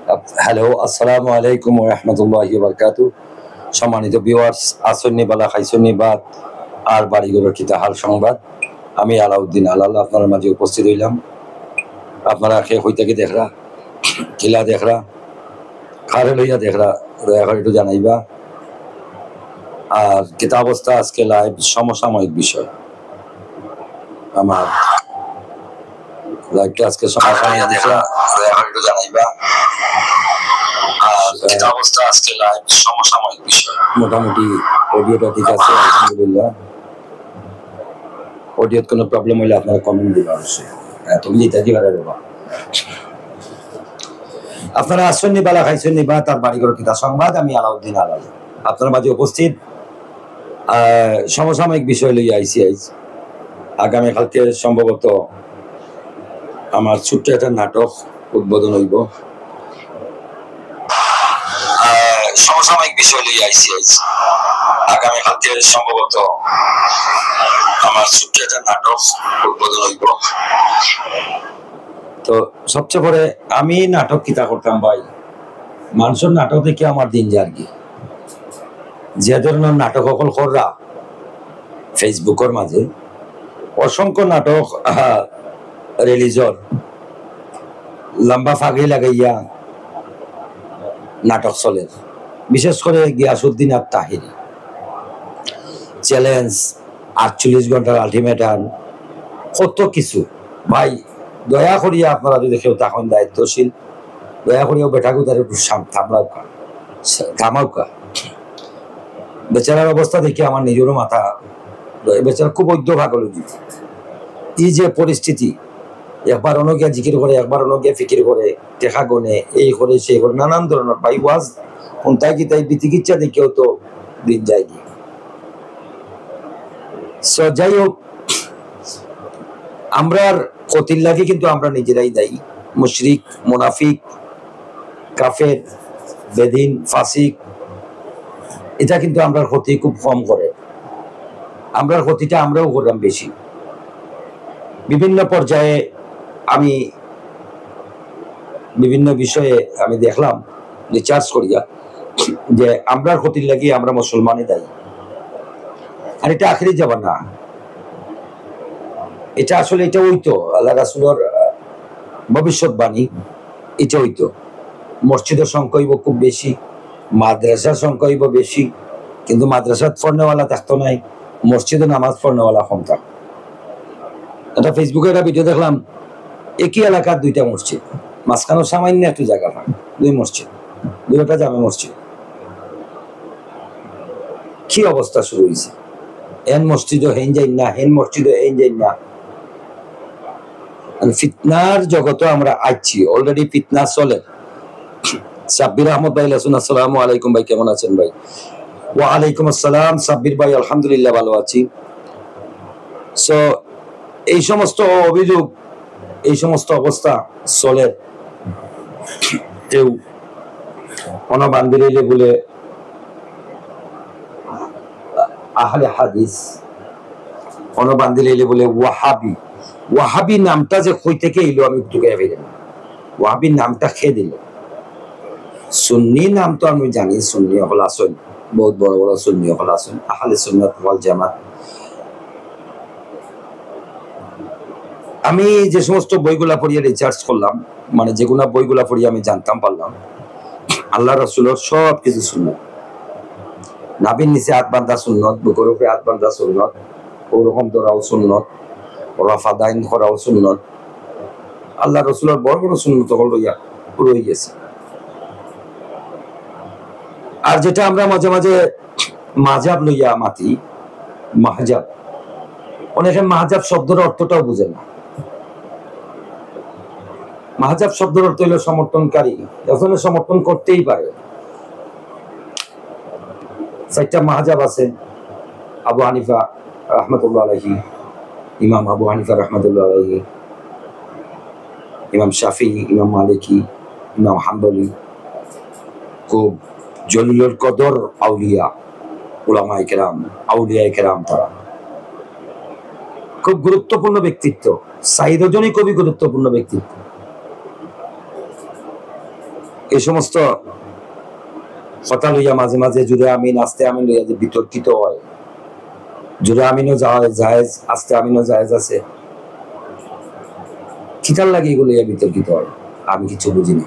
Hello, আসসালামু আলাইকুম ওয়া রাহমাতুল্লাহি ওয়া বারাকাতুহু। সম্মানিত ভিউয়ার্স, আসন্নি বালা খাইসন্নি বাত আর বাড়িঘরের কিতা হাল সংবাদ। আমি আলাউদ্দিন আলাল আপনার মাঝে উপস্থিত হইলাম। আপনারা খেয়ে হইতাকে দেখরা, কিলা দেখরা, খারে লইয়া দেখরা, দয়া করে একটু জানাইবা। আর কিতা অবস্থা আজকে লাইভ সমসাময়িক বিষয়। আমার লাইভটা আজকে সমসাময়িক দেখরা, দয়া করে একটু জানাইবা। অবস্থা আজকে লাইভ সমসাময়িক বিষয়। মোটামুটি অডিওটা ঠিক আছে, আলহামদুলিল্লাহ। অডিওর কোনো প্রবলেম হইলে আপনারা কমেন্ট দিবেন অবশ্যই। তুমি যেতে পারে বাবা। আপনারা আসন্নি বালা খাইসন্নি বা তার বাড়িঘর কিতা সংবাদ। আমি আলাউদ্দিন আলাল আপনার মাঝে উপস্থিত। সমসাময়িক বিষয় লইয়া আইসি আগামীকালকে সম্ভবত আমার ছোট্ট একটা নাটক উদ্বোধন হইব। সমসাময়িক বিষয় লইয়া আইসি আগামীকালকে সম্ভবত আমার ছোট্ট একটা নাটক উদ্বোধন হইব। তো সবচেয়ে পরে আমি নাটক কিতা করতাম ভাই, মানুষের নাটক দেখে আমার দিন যায় কি। যে ধরনের নাটক সকল কররা ফেসবুকের মাঝে অসংখ্য নাটক রিলিজর লম্বা ফাঁকি লাগাইয়া নাটক চলে, বিশেষ করে গিয়াসউদ্দিন আর তাহিরি চ্যালেঞ্জ, 48 ঘন্টার আলটিমেটাম, কত কিছু। ভাই দয়া করিয়া আপনারা যদি কেউ তখন দায়িত্বশীল, দয়া করিয়া বেটাকে তার একটু থামাউকা। বেচারার অবস্থা দেখে আমার নিজেরও মাথা, বেচারা খুব ঐক্যভাগলজি। এই যে পরিস্থিতি, একবার অনগিয়া জিকির করে, একবার অনগিয়া ফিকির করে, টেকা গনে, এই করে সেই করে, নানান ধরনের ভাই ওয়াজ কোনটাই কি তাই বিচিকিৎসা দেখেও তো দিন যায় কি। যাই হোক, আমরার ক্ষতির লাগে কিন্তু আমরা নিজেরাই দায়ী। মুশরিক, মুনাফিক, কাফের, বেদিন, ফাসিক, এটা কিন্তু আমরার ক্ষতি খুব কম করে। আমরার ক্ষতিটা আমরাও করলাম বেশি। বিভিন্ন পর্যায়ে আমি বিভিন্ন বিষয়ে আমি দেখলাম, রিচার্জ করিয়া, যে আমরার ক্ষতির লাগি আমরা মুসলমানই দায়ী। আর এটা আখেরি যাবার না, এটা আসলে এটা হইতো আল্লাহ রাসূলের ভবিষ্যৎবাণী। এটা হইতো মসজিদের সংখ্যা হইব খুব বেশি, মাদ্রাসার সংখ্যা হইব বেশি, কিন্তু মাদ্রাসাত পড়নেওয়ালা থাকতো নাই, মসজিদে নামাজ পড়নেওয়ালা কম থাকতো। একটা ফেসবুকে একটা ভিডিও দেখলাম, একই এলাকার দুইটা মসজিদ, মাঝখানে সামান্য একটু জায়গা পায়, দুই মসজিদ, দুইটা জামে মসজিদ। কি অবস্থা শুরু হয়েছে, হেন মসজিদও হেন যাই না, হেন মসজিদও হেন যাই না। ফিতনার জগতে আমরা আইছি, অলরেডি ফিতনা চলে। সাব্বির আহমদ ভাই আছেন, আসসালামু আলাইকুম ভাই, কেমন আছেন ভাই? ওয়া আলাইকুম আসসালাম সাব্বির ভাই, আলহামদুলিল্লাহ ভালো আছি। সো এই সমস্ত অভিযোগ, এই সমস্ত অবস্থা চলে। কেউ অনবান্ধিলে বলে আহলে হাদিস, অনবান্ধিলে বলে ওয়াহাবি। ওয়াহাবি নামটা যে কই থেকে এলো আমি ঢুকে ফেলি, ওয়াহাবির নামটা খেয়ে দিল। সুন্নি নাম তো আমি জানি, সুন্নি হল আসেন, বহুত বড় বড় সুন্নি হল আসেন, আহলে সুন্নাত ওয়াল জামাত। আমি যে সমস্ত বইগুলা পড়িয়ে রিসার্চ করলাম, মানে যেগুলা বইগুলা পড়িয়ে আমি জানতাম পারলাম আল্লাহ রাসূলের সব কিছু সুন্নত। নাভির নিচে হাত বাঁধা সুন্নত, বুকের উপরে হাত বাঁধা সুন্নত, ওরকম ধরাও সুন্নত, রাফাদাইন করাও সুন্নত। আল্লাহ রাসূলের বড় বড় সুন্নত লইয়া রয়ে গেছে। আর যেটা আমরা মাঝে মাঝে মাযহাব লইয়া মাতি, মাহজাব, অনেকে মাহজাব শব্দের অর্থটাও বুঝে না। মাহজাব শব্দের অর্থ হইল সমর্থনকারী, এখন সমর্থন করতেই পারে। 4টা মাহজাব আছে। আবু হানিফা রাহমাতুল্লাহ আলাইহি, ইমাম আবু হানিফা রাহমাতুল্লাহ আলাইহি, ইমাম শাফিঈ, ইমাম মালিকি, ইমাম হাম্বলি, খুব জলিলুল কদর আউলিয়া, উলামায়ে কেরাম, আউলিয়ায়ে কেরাম, তারা খুব গুরুত্বপূর্ণ ব্যক্তিত্ব। 4 জনই খুবই গুরুত্বপূর্ণ ব্যক্তিত্ব। এই সমস্ত কথা লইয়া মাঝে মাঝে জুড়ে আমিন আস্তে আমিন লইয়া যে বিতর্কিত হয়, জুড়ে আমিনও জায়েজ আস্তে আমিনও জায়েজ আছে, খিতার লাগে এগুলো বিতর্কিত হয়, আমি কিছু বুঝি না।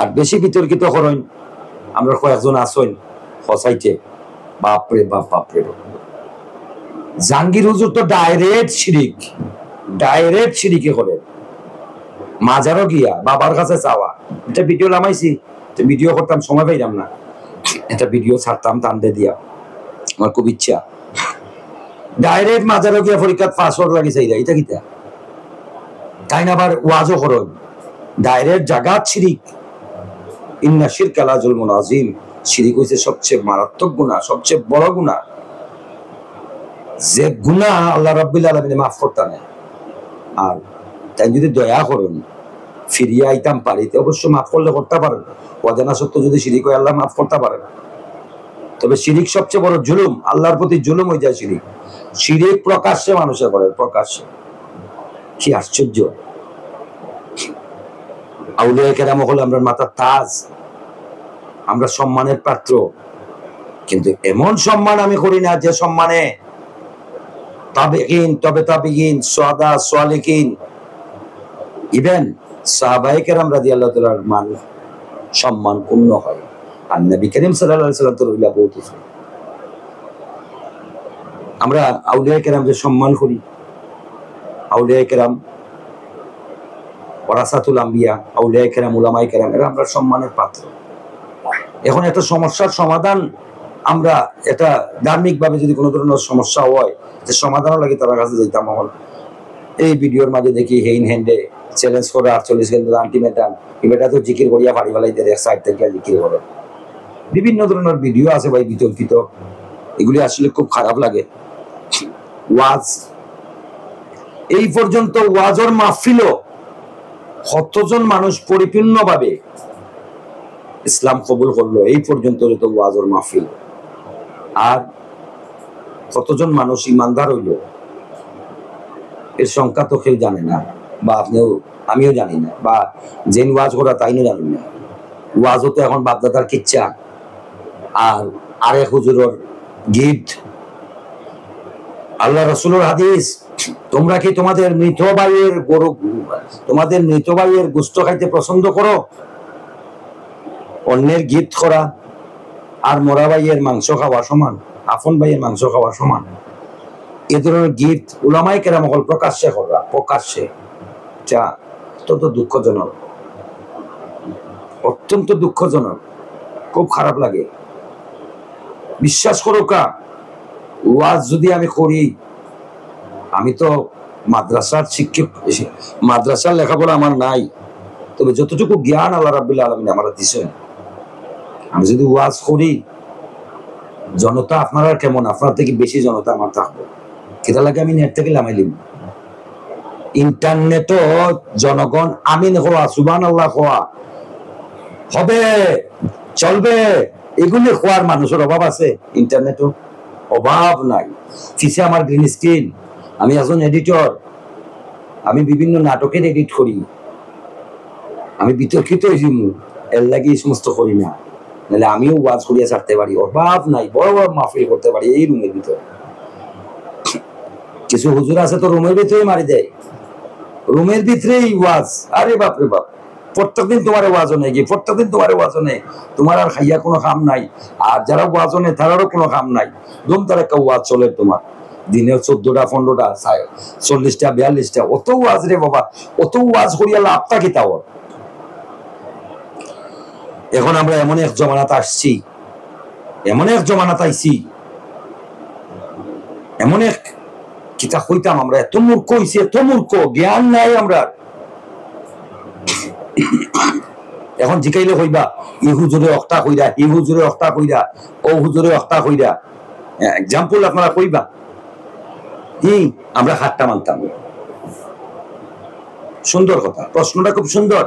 আর বেশি বিতর্কিত করেন আমরা কয়েকজন আসেন হসাইতে, বাপরে বাপ বাপরে বাপ। জাহাঙ্গীর হুজুর তো ডাইরেক্ট শিরিকে করে, মাজারও গিয়া বাবার কাছে চাওয়া। এটা ভিডিও নামাইছি, ভিডিও করতাম সময় পাইলাম না, এটা ভিডিও ছাড়তাম টানতে দিয়া, আমার খুব ইচ্ছা। ডাইরেক্ট মাজারও গিয়া পরীক্ষাত পাস হওয়ার লাগে চাইরা, এটা কিতা তাই না? আবার ওয়াজও করেন ডাইরেক্ট জাগাত শিরিক। ইন্না শিরকা লাযুলমুন আযীম, শিরিক হইছে সবচেয়ে মারাত্মক গুনাহ, সবচেয়ে বড় গুনাহ, যে গুনাহ আল্লাহ রাব্বুল আলামিন মাফ করতে না। আর তাই যদি দয়া করেন ফিরিয়ে আইতাম পারিতে অবশ্য মাফ করলে করতে পারেন, অজানা সত্য যদি শিরিক হয় আল্লাহ মাফ করতে পারেন। তবে শিরিক সবচেয়ে বড় জুলুম, আল্লাহর প্রতি জুলুম হয়ে যায় শিরিক। শিরিক প্রকাশ্যে মানুষে করে, প্রকাশ্যে। কি আশ্চর্য! আউলিয়া কেরাম হলো আমরা মাথার তাজ, আমরা সম্মানের পাত্র, কিন্তু এমন সম্মান আমি করি না যে সম্মানে তাবেঈন, তবে তাবেঈন, সুহাদা, সালেহিন, ইভেন সাহাবায়ে কেরাম রাদিয়াল্লাহু তাআলার মান সম্মান পূর্ণ হয়। আর নবী করিম সাল্লাল্লাহু আলাইহি ওয়াসাল্লাম তো রইলা বহুত কিছু। আমরা আউলিয়া কেরাম যে সম্মান করি, আউলিয়া কেরাম ওয়ারাসাতুল আম্বিয়া, আউলিয়া কেরাম, উলামায়ে কেরাম, এরা আমরা সম্মানের পাত্র। এখন একটা সমস্যার সমাধান, আমরা এটা ধার্মিক ভাবে যদি কোনো ধরনের সমস্যা হয়, যে সমাধানও লাগে তার কাছে যেতাম। আমার এই ভিডিওর মাঝে দেখি হেইন হ্যান্ডে চ্যালেঞ্জ করে 48 ঘন্টা আলটিমেটাম, এটা তো জিকির করিয়া বাড়ি ফেলাইতে এক সাইড থেকে জিকির করে। বিভিন্ন ধরনের ভিডিও আছে ভাই বিতর্কিত, এগুলি আসলে খুব খারাপ লাগে। ওয়াজ এই পর্যন্ত ওয়াজর মাহফিলও কতজন মানুষ পরিপূর্ণভাবে ইসলাম কবুল করলো, এই পর্যন্ত যত ওয়াজর মাহফিল। আর কতজন মানুষ ইমানদার হইল এর সংখ্যা তো কেউ জানে না, বা আপনিও আমিও জানি না, বা যেন ওয়াজ করা তাইও জানি না। ওয়াজও তো এখন বাপদাদার কিচ্ছা, আর আরেক হুজুরের গীত। আল্লাহ রাসূলের হাদিস, তোমরা কি তোমাদের মৃত ভাইয়ের গোশত খাইতে পছন্দ করো? অন্যের গীত করা আর মরা ভাইয়ের মাংস খাওয়া সমান, আপন ভাইয়ের মাংস খাওয়া সমান। এ ধরনের গীত উলামায়ে কেরাম প্রকাশ্যে করা, প্রকাশ্যে, যা অত্যন্ত দুঃখজনক, অত্যন্ত দুঃখজনক, খুব খারাপ লাগে। বিশ্বাস করো কা, ওয়াজ যদি আমি করি, আমি তো মাদ্রাসার শিক্ষক, মাদ্রাসার লেখাপড়া আমার নাই, তবে যতটুকু জ্ঞান আল্লাহ রাব্বুল আলামিন আমার দিয়েছেন, আমি যদি ওয়াজ করি, জনতা আপনারা কেমন, আপনার থেকে বেশি জনতা আমার থাকবো, কেটা লাগে আমি নেট থেকে লামাইলিম। ইন্টারনেটও জনগণ আমিন হওয়া, সুবহানাল্লাহ হওয়া হবে, চলবে, এগুলি হওয়ার মানুষের অভাব আছে? ইন্টারনেটও অভাব নাই। কিসে আমার গ্রিন স্ক্রিন, আমি একজন এডিটর, আমি বিভিন্ন নাটকের এডিট করি, আমি বিতর্কিত এর লাগে এই সমস্ত করি না, নাহলে আমিও ওয়াজ করিয়া ছাড়তে পারি, অভাব নাই, বড় বড় মাহফিল করতে পারি এই রুমের ভিতরে। কিছু হুজুর আছে তো রুমের ভিতরে মারি দেয়, রুমের ভিতরেই ওয়াজ। আরে বাপরে বাপ, প্রত্যেকদিন তোমার ওয়াজও নেই, প্রত্যেকদিন তোমার ওয়াজও নেই, তোমার আর খাইয়া কোনো কাম নাই, আর যারা ওয়াজও নেই তারারও কোনো কাম নাই, দুম তার একটা ওয়াজ চলে তোমার দিনে 14টা 15টা 40টা 42টা, অত ওয়াজ রে বাবা, অত ওয়াজ করিয়া লাভটা কি তাও? এখন আমরা এমন এক জমানাতে আসছি, এমন এক জমানাতে আইছি, এমন এক কিতা হইতাম আমরা, এত মূর্খ হইছি, এত মূর্খ, জ্ঞান নাই আমরা। এখন জিকাইলে হইবা ই হুজুরে অক্তা কইরা, ই হুজুরে অক্তা কইরা, ও হুজুরে অক্তা কইরা, এক্সাম্পল আপনারা কইবা, আমরা হাতটা মানতাম। সুন্দর কথা, প্রশ্নটা খুব সুন্দর।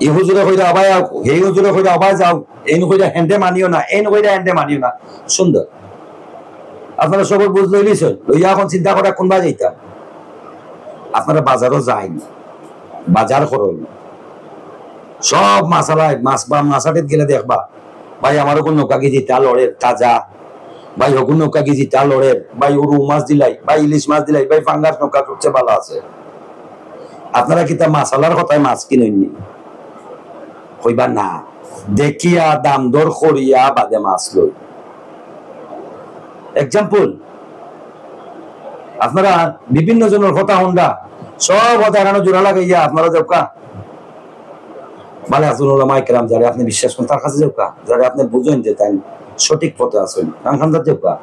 ই হুজুরে কইরা আবাই আও, এই হুজুরে কইরা আবাই যাও, এই কইরা হ্যান্ডে মানিও না, এই কইরা হ্যান্ডে মানিও না। সুন্দর, আপনারা সবাই বুঝলে লইয়া এখন চিন্তা করা কোনবা যাইতাম। আপনারা বাজারও যাইনি, বাজার করেন, সব মাসালায় মাছ বা মাছাটেত গেলে দেখবা ভাই আমার কোন নৌকা কেজি তা লড়ের তাজা, ভাই হকুন নৌকা কেজি তা লড়ের, ভাই ওরু মাছ দিলাই, ভাই ইলিশ মাছ দিলাই, ভাই ফাঙ্গাস নৌকা সবচেয়ে ভালো আছে। আপনারা কি তা মাসালার কথায় মাছ কিনেননি? হইবা না, দেখিয়া দাম দর করিয়া বাদে মাছ লই। এক্সাম্পল, আপনারা বিভিন্ন জনের কথা হন্ডা সব কথা এখানে জোড়া লাগাইয়া আপনারা যাওকা মানে আসুন ওলামায়ে কেরাম যারা আপনি বিশ্বাস করেন তার কাছে যাওকা, যারা আপনি বুঝেন যে তাই সঠিক পথে আছেন খানখানদার যাওকা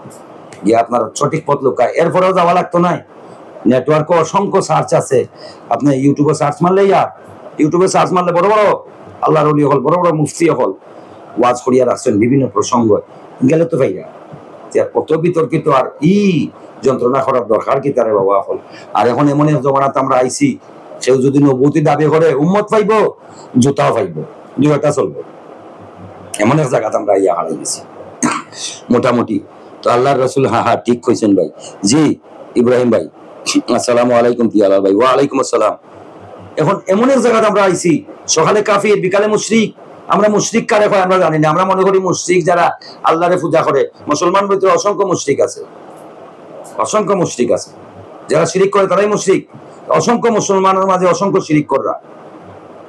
গিয়ে আপনার সঠিক পথ লোকা। এরপরেও যাওয়া লাগতো নাই, নেটওয়ার্কে অসংখ্য সার্চ আছে, আপনি ইউটিউবে সার্চ মারলে ইউটিউবে সার্চ মারলে বড় বড় আল্লাহর ওলি হল, বড় বড় মুফতি হল ওয়াজ করিয়া রাখছেন বিভিন্ন প্রসঙ্গ, গেলে তো ভাইয়া কত বিতর্কিত আর যন্ত্রণা করার দরকার কি তারে বাবা হল। আর এখন এমন এক জমানাতে আমরা আইছি, সেও যদি নবুতি দাবি করে উম্মত পাইব, জুতাও পাইব, দুইটা চলবে, এমন এক জায়গাতে আমরা ইয়া হারাই গেছি মোটামুটি। তো আল্লাহর রাসূল হ্যাঁ ঠিক কইছেন ভাই। জি ইব্রাহিম ভাই, আসসালামু আলাইকুম পিয়ালা ভাই। ওয়া আলাইকুম আসসালাম। এখন এমন এক জায়গাতে আমরা আইছি, সকালে কাফির বিকালে মুশরিক। আমরা মুশরিক কারে কয় আমরা জানি না, আমরা মনে করি মুশরিক যারা আল্লাহরে পূজা করে। মুসলমান ভিতরে অসংখ্য মুশরিক আছে, অসংখ্য মুশরিক আছে, যারা শিরিক করে তারাই মুশরিক। অসংখ্য মুসলমানের মাঝে অসংখ্য শিরিক কররা,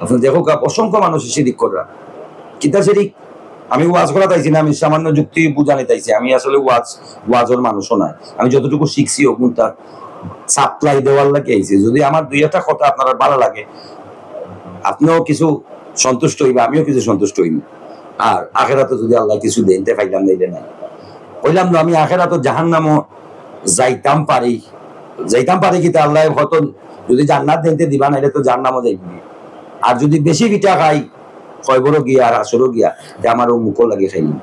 আপনি দেখো অসংখ্য মানুষ শিরিক কররা। কিতা শিরিক? আমি ওয়াজ করা তাইছি না, আমি সামান্য যুক্তি বুঝানি তাইছি, আমি আসলে ওয়াজের মানুষও নাই। আমি যতটুকু শিখছি ওগুন তার সাপ্লাই দেওয়ার লাগে আইছি। যদি আমার দুই একটা কথা আপনার ভালো লাগে, আপনিও কিছু সন্তুষ্ট হইবে, আমিও কিছু সন্তুষ্ট হইব। আর আখেরাতে যদি আল্লাহ কিছু দেন তে ফাইলাম দিলে নাই কইলাম না, আমি আখেরাতে জাহান্নামও যাইতাম পারি, কিন্তু আল্লাহ হয়তো যদি জান্নাত দেনতে দিবা নাইলে তো জাহান্নামও যাইবি। আর যদি বেশি পিঠা খাই কয়বরও গিয়া আর আসরও গিয়া তে আমার ও মুখও লাগে খাইনি,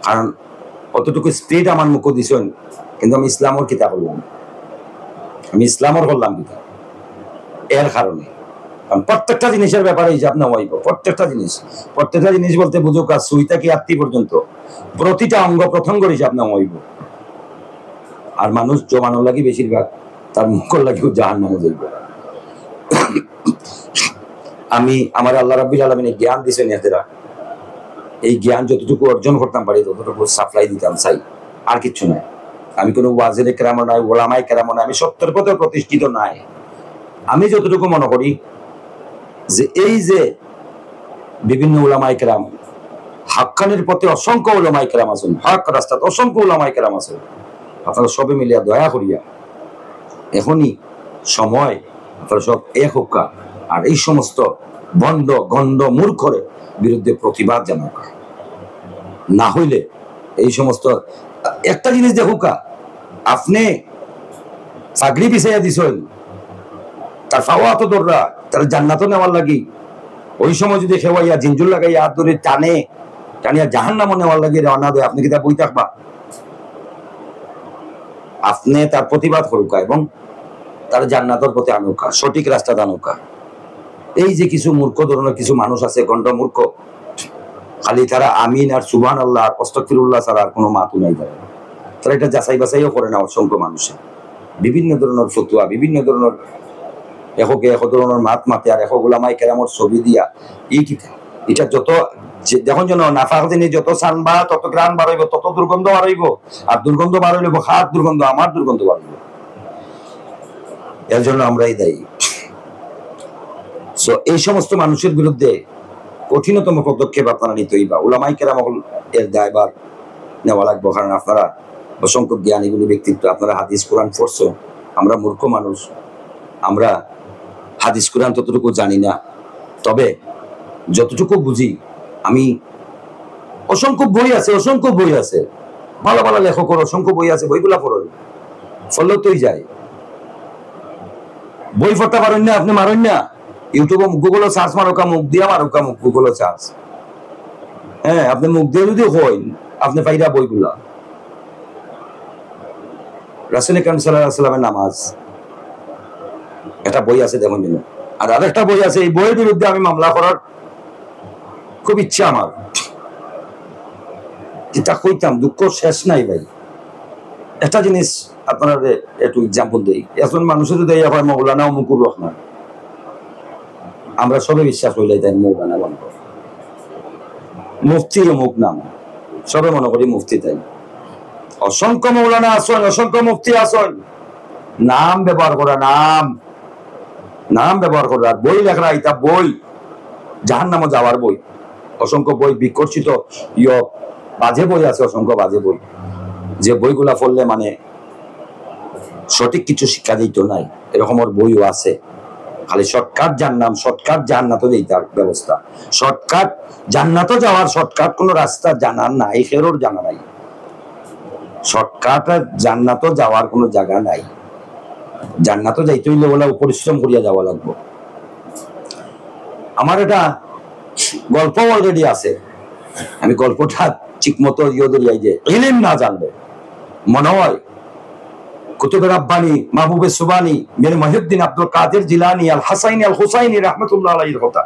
কারণ অতটুকু স্পিড আমার মুখও দিছেন, কিন্তু আমি ইসলামর কিতা করলাম, আমি ইসলামর করলাম কিতা এর কারণে। প্রত্যেকটা জিনিসের ব্যাপারে হিসাব না হইব, প্রত্যেকটা জিনিস বলতে বুঝো কাজ সুইতা কি আত্মি পর্যন্ত প্রতিটা অঙ্গ প্রত্যঙ্গের হিসাব না হইব। আর মানুষ জমানো লাগি বেশিরভাগ তার মুখর লাগিও জাহান্নামে যাইব। আমি আমার আল্লাহ রাব্বিল আলামিন জ্ঞান দিছেন, এদেরা এই জ্ঞান যতটুকু অর্জন করতাম পারি ততটুকু সাপ্লাই দিতাম চাই, আর কিছু নাই। আমি কোনো ওয়াজের কেরামো নাই, ওলামায়ে কেরামো নাই, আমি সত্যের পথে প্রতিষ্ঠিত নাই। আমি যতটুকু মনে করি যে এই যে বিভিন্ন উলামায়ে কেরাম, হাক্কানির পথে অসংখ্য উলামায়ে কেরাম আছেন, হক রাস্তাতে অসংখ্য উলামায়ে কেরাম আছেন, আপনারা সবে মিলিয়া দয়া করিয়া এখনই সময় আপনারা সব এক হোক, আর এই সমস্ত বন্ড গণ্ড মূর্খরে বিরুদ্ধে প্রতিবাদ জানাক। না হইলে এই সমস্ত একটা জিনিস দেখুকা, আপনি চাকরি পিছাইয়া দিছেন, তার ফাওয়া তো দররা, তার জান্নাত নেওয়ার লাগি, ওই সময় যদি খেওয়াইয়া জিনজুর লাগাইয়া হাত ধরে টানিয়া জাহান্নামও নেওয়ার লাগি রওনা দেয়, আপনি কি তা বই থাকবা? আপনি তার প্রতিবাদ করুকা এবং তার জান্নাতের পথে আনুকা, সঠিক রাস্তা আনুকা। এই যে কিছু মূর্খ ধরনের কিছু মানুষ আছে, গণ্ড মূর্খ, খালি তারা আমিন আর সুবহানাল্লাহ আর আস্তাগফিরুল্লাহ ছাড়া আর কোনো মাতু নাই তারা এটা যাচাই বাছাইও করে না। অসংখ্য মানুষের বিভিন্ন ধরনের ফতুয়া, বিভিন্ন ধরনের এক ধরনের মাত মাতে, আর উলামায়ে কেরামের ছবি দিয়া এই কিতা এটা যত দেখুন যেন নাফাক জিনিস যত সানবা তত গ্রান বাড়াইব, তত দুর্গন্ধ বাড়াইব, আর দুর্গন্ধ বাড়াইলে খাত দুর্গন্ধ, আমার দুর্গন্ধ বাড়াইব। এর জন্য আমরাই দায়ী। এই সমস্ত মানুষের বিরুদ্ধে কঠিনতম পদক্ষেপ আপনারা নিতে হইবা। উলামায়ে কেরাম এর দায়ভার নেওয়া লাগবে, কারণ আপনারা অসংখ্য জ্ঞানীগুলি ব্যক্তিত্ব, আপনারা হাদিস কোরআন পড়ছো, আমরা মূর্খ মানুষ, আমরা হাদিস কোরআন ততটুকু জানি না। তবে যতটুকু বুঝি, আমি অসংখ্য বই আছে, ভালো ভালো লেখকের অসংখ্য বই আছে, বইগুলা পড়ুন, ফলো তোই যায়। বই পড়তে পারেন না আপনি, মারেন না ইউটিউবে গুগলে সার্চ মারোকা, মুখ দিয়া মারোকা, মুখ গুগলে সার্চ, হ্যাঁ আপনি মুখ দিয়ে যদি হইন আপনি পাইরা বইগুলা। রাসূল কারীম সাল্লাল্লাহু আলাইহি ওয়াসাল্লামের নামাজ একটা বই আছে দেখুন দিন, আর আরেকটা বই আছে, এই বইয়ের বিরুদ্ধে আমি মামলা করার খুব ইচ্ছা আমার, যেটা কইতাম দুঃখ শেষ নাই ভাই। একটা জিনিস আপনারা একটু এক্সাম্পল দেই, একজন মানুষের যদি হয় মৌলানা মুকুর রহমান, আমরা সবে বিশ্বাস হইলে তাই মৌলানা বন্ধ, মুফতি মুখ নাম সবে মনে করি মুফতি। তাই অসংখ্য মৌলানা আসন, অসংখ্য মুফতি আসন, নাম ব্যবহার করা, নাম ব্যবহার করা, বই লেখা, এটা বই জাহান্নামে যাওয়ার বই, অসংখ্য বই বিকর্ষিত বাজে বই আছে, অসংখ্য বাজে বই, যে বইগুলা পড়লে মানে সঠিক কিছু শিক্ষা দিত নাই, এরকম ওর বইও আছে। খালি শর্টকাট জান্নাম, শর্টকাট জান্নাতও যেটার ব্যবস্থা, শর্টকাট জান্নাতও যাওয়ার শর্টকাট কোন রাস্তা জানার নাই, ফেরোর জানা নাই, শর্টকাট জান্নাতও যাওয়ার কোনো জায়গা নাই। জান্নাতও যাইতে হইলে বলে পরিশ্রম করিয়া যাওয়া লাগবে। আমার এটা গল্প অলরেডি আছে, আমি গল্পটা ঠিক মতো ধরিয়াই যে ইলম না জানলে মনে হয় কুতুবে রাব্বানি, মাহবুবে সুবানি, মীর মহিউদ্দিন আব্দুল কাদের জিলানী, আল হাসাইনি আল হুসাইনি রাহমাতুল্লাহ আলাইহির কথা,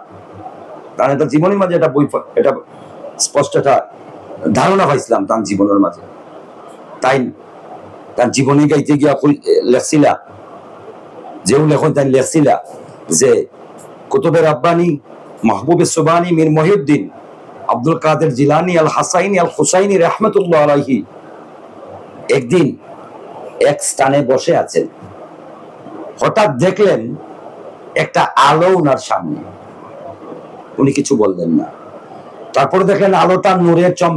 কারণ এটা জীবনের মাঝে এটা বই, এটা স্পষ্ট একটা ধারণা পাইছিলাম তার জীবনের মাঝে। তাই তার জীবনী গাইতে গিয়া লেখছিলা, যেও লেখন তাই লেখছিলা যে কুতুবে রাব্বানি, মাহবুবে সুবানি, মীর মহিউদ্দিন আব্দুল কাদের জিলানী, আল হাসাইনি আল হুসাইনি রাহমাতুল্লাহ আলাইহি একদিন এক স্থানে বসে আছেন, হঠাৎ দেখলেন একটা আলো উনার সামনে, উনি কিছু বললেন না। তারপরে দেখলেন আলোটা নূরে চক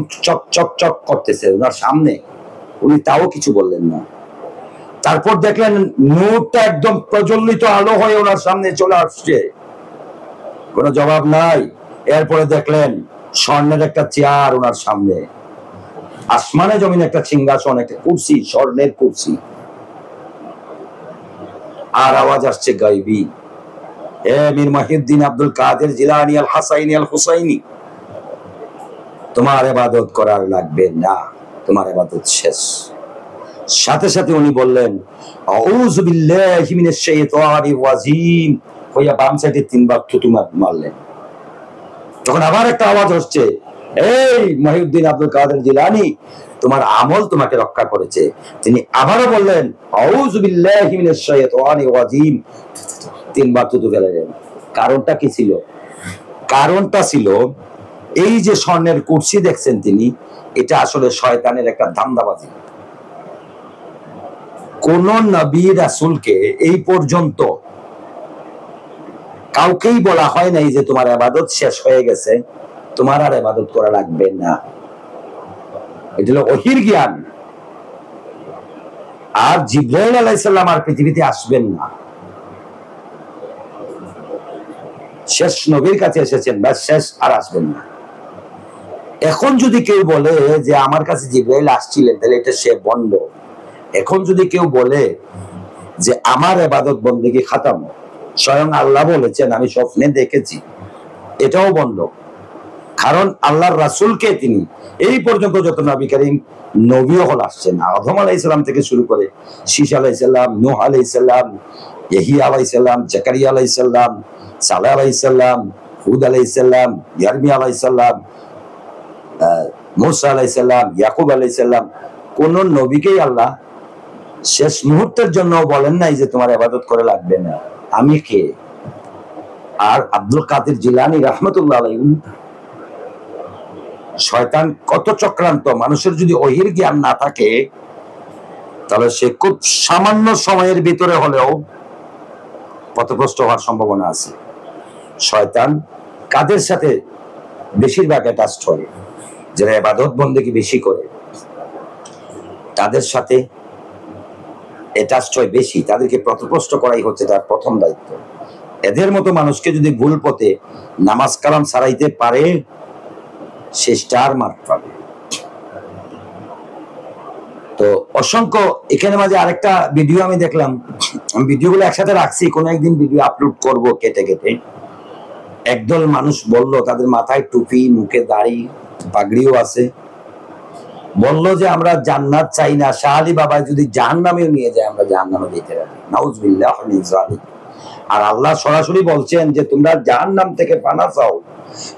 চক চক করতেছে উনার সামনে, উনি তাও কিছু বললেন না। তারপর দেখলেন নূরটা একদম প্রজ্বলিত আলো হয়ে ওনার সামনে চলে আসছে, কোনো জবাব নাই। এরপরে দেখলেন স্বর্ণের একটা চেয়ার ওনার সামনে, আসমানে জমিনে একটা সিংহাসন, একটা কুরসি, স্বর্ণের কুরসি, আর আওয়াজ আসছে গায়বী, হে মীর মহিউদ্দিন আব্দুল কাদের জিলানী, আল হাসাইনি আল হুসাইনি, তোমার ইবাদত করার লাগবে না, তোমার ইবাদত শেষ। সাথে সাথে উনি বললেন আউযু বিল্লাহি মিনাশ শাইতানির রাজিম, কইয়া বাম সাইডে তিনবার থুতু মারলেন। তখন আবার একটা আওয়াজ হচ্ছে, এই মহিউদ্দিন আব্দুল কাদের জিলানী, তোমার আমল তোমাকে রক্ষা করেছে। তিনি আবারও বললেন আউযু বিল্লাহি মিনাশ শাইতানির রাজিম, তিনবার থুতু ফেললেন। কারণটা কি ছিল? কারণটা ছিল এই যে স্বর্ণের কুরসি দেখছেন তিনি, এটা আসলে শয়তানের একটা ধান্দাবাজি। কোন নবী রাসূলকে এই পর্যন্ত কাউকেই বলা হয় নাই যে তোমার ইবাদত শেষ হয়ে গেছে, তোমার আর ইবাদত করা লাগবে না। এটা হলো ওহীর জ্ঞান। আর জিবরাইল আলাইহিস সালাম আর পৃথিবীতে আসবেন না, শেষ নবীর কাছে এসেছেন, ব্যাস শেষ, আর আসবেন না। এখন যদি কেউ বলে যে আমার কাছে জিবরাইল আসছিলেন, তাহলে এটা সে বন্ধ। এখন যদি কেউ বলে যে আমার ইবাদত বন্দেগী খতম, স্বয়ং আল্লাহ বলেছেন আমি স্বপ্নে দেখেছি, এটাও বন্ধ। কারণ আল্লাহর রাসূলকে তিনি এই পর্যন্ত যত নবী করিম নবী হল আসছেন, আদম আলাইহিস সালাম থেকে শুরু করে শীশ আলাইহিস সালাম, নূহ আলাইহিস সালাম, ইয়াহইয়া আলাইহিস সালাম, জাকারিয়া আলাইহিস সালাম, সালেহ আলাইহিস সালাম, হুদ আলাইহিস সালাম, ইয়ারমিয়া আলাইহিস সালাম, মূসা আলাইহিস সালাম, ইয়াকুব আলাইহিস সালাম, কোন নবীকেই আল্লাহ শেষ মুহূর্তের জন্য বলেন নাই যে তোমার ইবাদত করে লাগবে না, আমি কে। আর আব্দুল কাদের জিলানী রাহমাতুল্লাহ আলাইহি, শয়তান কত চক্রান্ত, মানুষের যদি ওহীর জ্ঞান না থাকে তাহলে সে খুব সামান্য সময়ের ভিতরে হলেও পথভ্রষ্ট হওয়ার সম্ভাবনা আছে। শয়তান কাদের সাথে বেশিরভাগ অ্যাটাচড হয়? যারা ইবাদত বন্দেগী বেশি করে তাদের সাথে অ্যাটাচড হয় বেশি, তাদেরকে পথভ্রষ্ট করাই হচ্ছে তার প্রথম দায়িত্ব। এদের মতো মানুষকে যদি ভুল পথে নামাজ কালাম ছাড়াইতে পারে, সে স্টার মার্ক পাবে। তো অসংখ্য এখানে মাঝে আরেকটা ভিডিও আমি দেখলাম, আমি ভিডিওগুলো একসাথে রাখছি, কোনো একদিন ভিডিও আপলোড করব কেটে কেটে। একদল মানুষ বলল, তাদের মাথায় টুপি, মুখে দাড়ি, পাগড়িও আছে, বলল যে আমরা জান্নাত চাই না, শাহ আলী বাবা যদি জাহান্নামেও নিয়ে যায় আমরা জাহান্নামে যেতে রাজি, নাউজুবিল্লাহ মিন যালিক। আর আল্লাহ সরাসরি বলছেন যে তোমরা জাহান্নাম থেকে পানা চাও,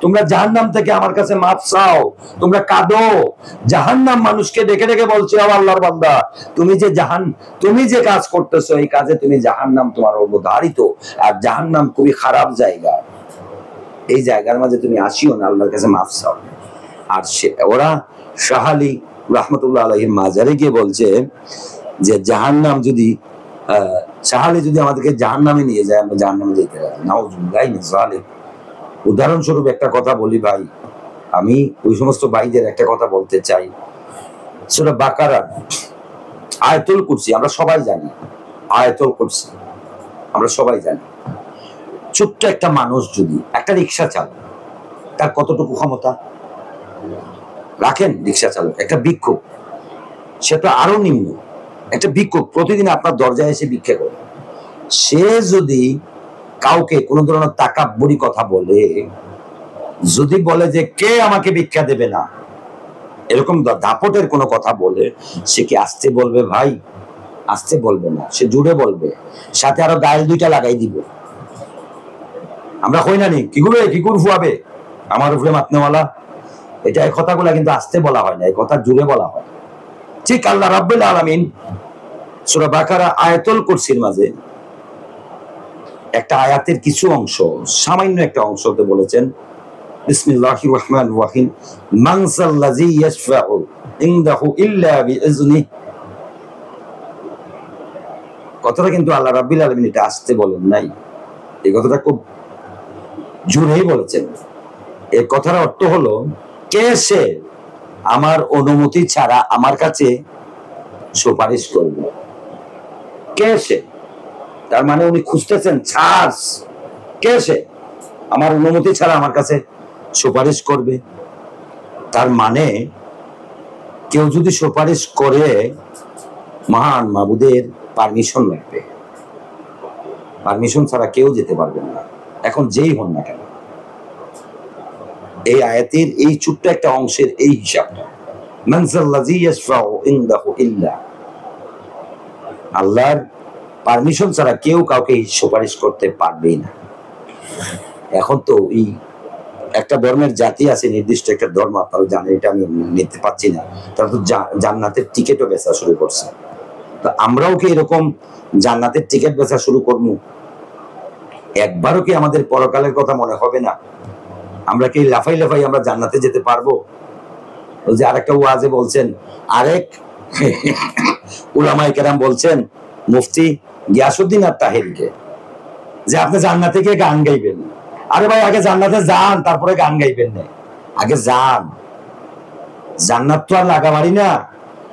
তোমরা জাহান্নাম থেকে আমার কাছে মাপ চাও, তোমরা কাঁদো। জাহান্নাম মানুষকে ডেকে ডেকে বলছে, ও আল্লাহর বান্দা, তুমি যে কাজ করতেছো এই কাজে তুমি জাহান্নাম তোমার অবধারিত, আর জাহান্নাম খুবই খারাপ জায়গা, এই জায়গার মাঝে তুমি আসিও না, আল্লাহর কাছে মাফ চাও। আর ওরা শাহ আলী রহমতুল্লাহ আলাইহির মাজারে গিয়ে বলছে যে জাহান্নাম যদি শাহ আলী যদি আমাদেরকে জাহান্নামে নিয়ে যায়, আমরা জাহান্নামে যেতে পারি নাউজুবিল্লাহ। উদাহরণস্বরূপ একটা কথা বলি ভাই, আমি ওই সমস্ত ভাইদের একটা কথা বলতে চাই। সূরা বাকারা আয়াতুল কুরসি আমরা সবাই জানি, আয়াতুল কুরসি আমরা সবাই জানি। ছোট্ট একটা মানুষ যদি একটা রিক্সা চালক, তার কতটুকু ক্ষমতা রাখেন? রিক্সা চালক একটা ভিক্ষুক, সে তো আরো নিম্ন। একটা ভিক্ষুক প্রতিদিন আপনার দরজায় এসে ভিক্ষা করে, সে যদি কাউকে কোনো ধরনের তাকাব্বুরি কথা বলে, যদি বলে যে কে আমাকে ভিক্ষা দেবে না, এরকম দাপটের কোনো কথা বলে, সে কি আসতে বলবে? ভাই আসতে বলবে না, সে জুড়ে বলবে, সাথে আরো গায়েল দুইটা লাগাই দিব। আমরা কই না নি কি করবে, কি করে ফুয়াবে আমার উপরে মাতনেওয়ালা, এটা এই কথাগুলা কিন্তু আসতে বলা হয় না, এই কথা জুড়ে বলা হয়। ঠিক আল্লাহ রাব্বুল আলামিন সূরা বাকারা আয়াতুল কুরসির মাঝে একটা আয়াতের কিছু অংশ, সামান্য একটা অংশতে বলেছেন বিসমিল্লাহির রহমানির রহিম, মান যাল্লাযী ইয়াশফাউ ইনদাহু ইল্লা বিইজনিহি। কথাটা কিন্তু আল্লাহ রাব্বুল আলামিন এটা আসতে বলেন নাই, এই কথাটা খুব জোরেই বলেছেন। এই কথার অর্থ হলো, কে সে আমার অনুমতি ছাড়া আমার কাছে সুপারিশ করবে? কে সে? তার মানে উনি খুঁজতেছেন চার্জ, কে সে আমার অনুমতি ছাড়া আমার কাছে সুপারিশ করবে। তার মানে কেউ যদি সুপারিশ করে, মহান মাবুদের পারমিশন লাগবে, পারমিশন ছাড়া কেউ যেতে পারবেন না, এখন যেই হন না কেন। এই আয়াতের এই ছোট্ট একটা অংশের এই হিসাবটা, মান যাল্লাযী ইয়াশফাউ ইনদাহু ইল্লা, আল্লাহর পারমিশন ছাড়া কেউ কাউকে সুপারিশ করতে পারবেই না। এখন তো এই একটা ধর্মের জাতি আছে, নির্দিষ্ট একটা ধর্ম, আপনারা জানেন, এটা আমি নিতে পারছি না, তারা তো জান্নাতের টিকিটও বেচা শুরু করছে। তো আমরাও কি এরকম জান্নাতের টিকিট বেচা শুরু করবো? একবারও কি আমাদের পরকালের কথা মনে হবে না? আমরা কি লাফাই লাফাই আমরা জান্নাতে যেতে পারবো? ওই যে আরেকটা ওয়াজে বলছেন, আরেক উলামায়ে কেরাম বলছেন মুফতি গিয়াসউদ্দিন আত-তাহেরিকে, যে আপনি জান্নাতে গিয়ে গান গাইবেন। আরে ভাই, আগে জান্নাতে যান, তারপরে গান গাইবেন না, আগে যান। জান্নাত তো আর লাগাবাড়ি না,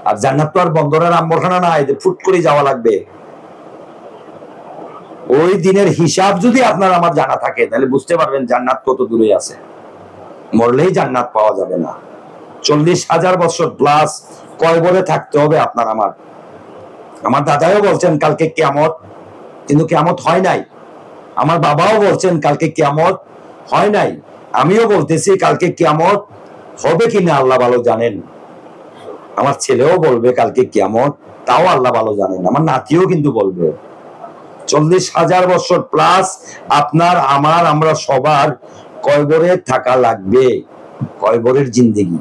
আর জান্নাত তো আর বন্দরের আম্বরখানা না, এদের ফুট করে যাওয়া লাগবে। ওই দিনের হিসাব যদি আপনার আমার জানা থাকে, তাহলে বুঝতে পারবেন জান্নাত কত দূরে আছে। মরলেই জান্নাত পাওয়া যাবে না, 40,000 বছর প্লাস কয়বরে থাকতে হবে আপনার আমার। আমার দাদাও বলছেন কালকে কিয়ামত, কিন্তু কিয়ামত হয় নাই। আমার বাবাও বলছেন কালকে কিয়ামত হয় নাই। আমিও বলতেছি কালকে কিয়ামত হবে কিনা আল্লাহ ভালো জানেন। আমার ছেলেও বলবে কালকে কিয়ামত, তাও আল্লাহ ভালো জানেন। আমার নাতিও কিন্তু বলবে। 40,000 বছর প্লাস আপনার আমার আমরা সবার কয়বরে থাকা লাগবে, কয়বরের জিন্দেগি।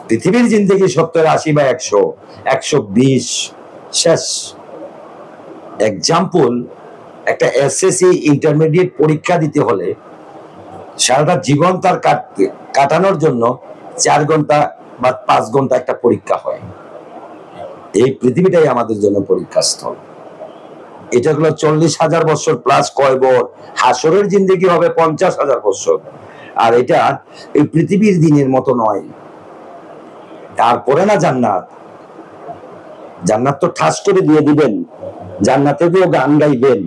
পৃথিবীর জিন্দেগি 70, 80 বা 100, 120 শেষ। এক্সাম্পল, একটা এসএসসি ইন্টারমিডিয়েট পরীক্ষা দিতে হলে সারাটা জীবন তার কাটানোর জন্য 4 ঘন্টা বা 5 ঘন্টা একটা পরীক্ষা হয়। এই পৃথিবীটাই আমাদের জন্য পরীক্ষা স্থল। এটা হলো 40,000 বছর প্লাস কয়বর। হাসরের জিন্দেগি হবে 50,000 বছর। আর এটা এই পৃথিবীর দিনের মতো নয়। তারপরে না জান্নাত, জান্নাত তো ঠাস করে দিয়ে দিবেন, জান্নাতে গিয়ে গান গাইবেন।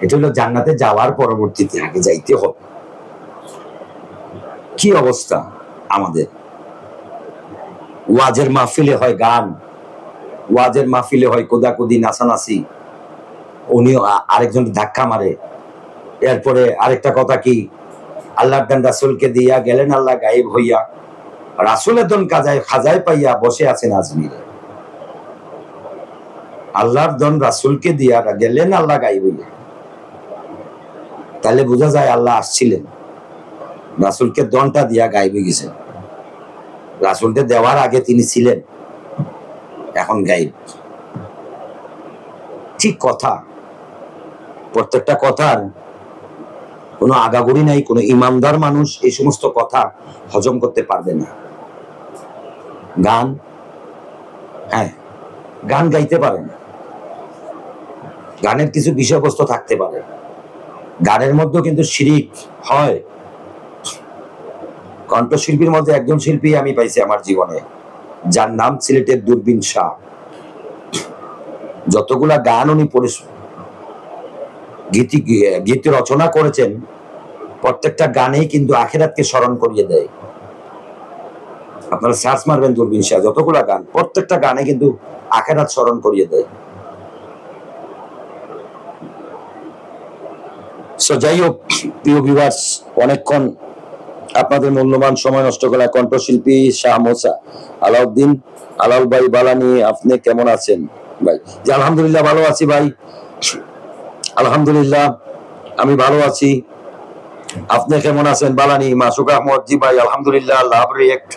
এটা হলো জান্নাতে যাওয়ার পরবর্তীতে, আগে যাইতে হবে। কি অবস্থা আমাদের! ওয়াজের মাহফিলে হয় গান, ওয়াজের মাহফিলে হয় কোদাকুদি, নাচানাচি, উনি আরেকজন ধাক্কা মারে। এরপরে আরেকটা কথা কি, আল্লাহর দান রাসূলকে দিয়া গেলেন আল্লাহ গায়েব হইয়া, রাসূলের দন খাজায় পাইয়া বসে আছেন আজমিরে। আল্লাহর দন রাসূলকে দিয়া গেলেন আল্লাহ গায়েব হইয়া, তাহলে বোঝা যায় আল্লাহ আসছিলেন। রাসূলকে দনটা দিয়া গায়েব হয়ে গেছেন, রাসূলকে দেওয়ার আগে তিনি ছিলেন, এখন গায়েব। ঠিক কথা, প্রত্যেকটা কথার কোনো আগাগোড়ি নাই, কোনো ইমানদার মানুষ এই সমস্ত কথা হজম করতে পারবে না। গান, হ্যাঁ গান গাইতে পারেন, গানের কিছু বিষয়বস্তু থাকতে পারে, গানের মধ্যেও কিন্তু শিরিক হয়। কণ্ঠশিল্পীর মধ্যে একজন শিল্পী আমি পাইছি আমার জীবনে, যার নাম সিলেটের দূরবীন শাহ। যতগুলা গান উনি গীত রচনা করেছেন, প্রত্যেকটা গানেই কিন্তু আখিরাতকে স্মরণ করিয়ে দেয়। আপনারা সার্চ মারবেন দূরবীন শাহ, যতগুলা গান, প্রত্যেকটা গানে কিন্তু আখিরাত স্মরণ করিয়ে দেয়। যাই হোক প্রিয় ভিউয়ার্স, অনেকক্ষণ আপনাদের মূল্যবান সময় নষ্ট করা কণ্ঠশিল্পী শাহ মোসা আলাউদ্দিন আলাল ভাই বালানি, আপনি কেমন আছেন ভাই? জি আলহামদুলিল্লাহ ভালো আছি ভাই, আলহামদুলিল্লাহ আমি ভালো আছি। আপনি কেমন আছেন বালানি? মাসুক আহমদ, জি ভাই আলহামদুলিল্লাহ, লাভ রিয়েক্ট,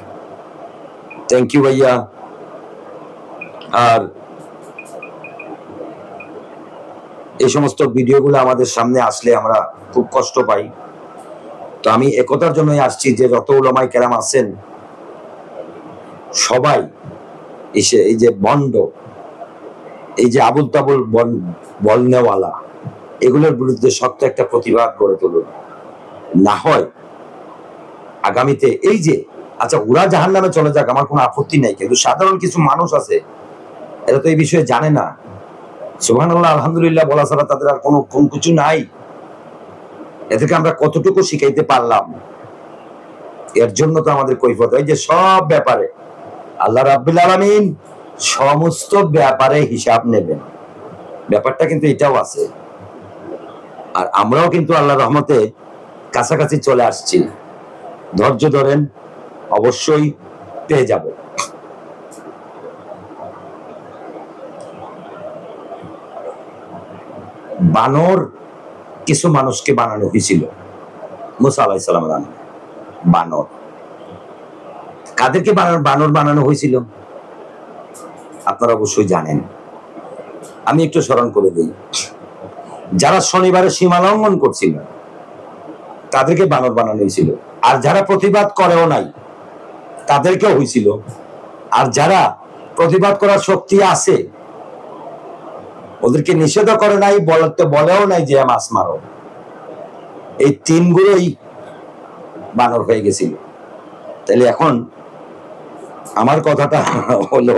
থ্যাংক ইউ ভাইয়া। আর এই সমস্ত ভিডিওগুলো আমাদের সামনে আসলে আমরা খুব কষ্ট পাই। তো আমি একতার জন্যই আসছি যে যত উলামায়ে কেরাম আছেন সবাই এসে এই যে বন্ড, এই যে আবুল তাবুল বলনেওয়ালা, এগুলোর বিরুদ্ধে শক্ত একটা প্রতিবাদ গড়ে তুলুন। না হয় আগামীতে এই যে, আচ্ছা ওরা জাহান্নামে চলে যাক, আমার কোনো আপত্তি নাই, কিন্তু সাধারণ কিছু মানুষ আছে এরা তো এই বিষয়ে জানে না। সুবহানাল্লাহ আলহামদুলিল্লাহ বলা ছাড়া তাদের আর কোনো কিছু নাই। এ থেকে আমরা কতটুকু শিখাইতে পারলাম, এর জন্য তো আমাদের কৈফিয়ত। এই যে সব ব্যাপারে আল্লাহ রাব্বুল আলামিন সমস্ত ব্যাপারে হিসাব নেবেন, ব্যাপারটা কিন্তু এটাও আছে। আর আমরাও কিন্তু আল্লাহর রহমতে কাছাকাছি চলে আসছি, ধৈর্য ধরেন, অবশ্যই পেয়ে যাব। বানর কিছু মানুষকে বানানো হয়েছিল মুসা আলাইহিস সালামের আমলে। বানর কাদেরকে বানর বানানো হয়েছিল আপনারা অবশ্যই জানেন। আমি একটু স্মরণ করে দিই। যারা শনিবারে সীমা লঙ্ঘন করছিল তাদেরকে বানর বানানো হয়েছিল, আর যারা প্রতিবাদ করেও নাই তাদেরকেও হয়েছিল, আর যারা প্রতিবাদ করার শক্তি আছে ওদেরকে নিষেধ করে নাই, বলেও নাই যে মাছ মারো, এই তিনগুলোই বানর হয়ে গেছিল। তাহলে এখন আমার কথাটা হলো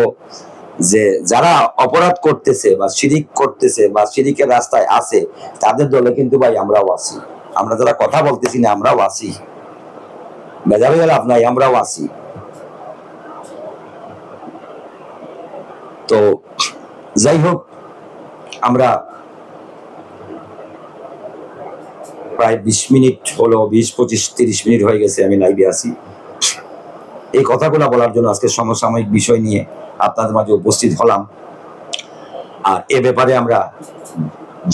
যে যারা অপরাধ করতেছে বা শিরিক করতেছে বা শিরিকের রাস্তায় আছে, তাদের দলে কিন্তু ভাই আমরাও আছি। আমরা যারা কথা বলতেছি না আমরাও আছি, বেজাবে লাভ নাই, আমরাও আছি। তো যাই হোক, আমরা প্রায় 20 মিনিট হলো, 20-25-30 মিনিট হয়ে গেছে আমি লাইভে আছি। এই কথাগুলো বলার জন্য আজকে সমসাময়িক বিষয় নিয়ে আপনাদের মাঝে উপস্থিত হলাম। আর এ ব্যাপারে আমরা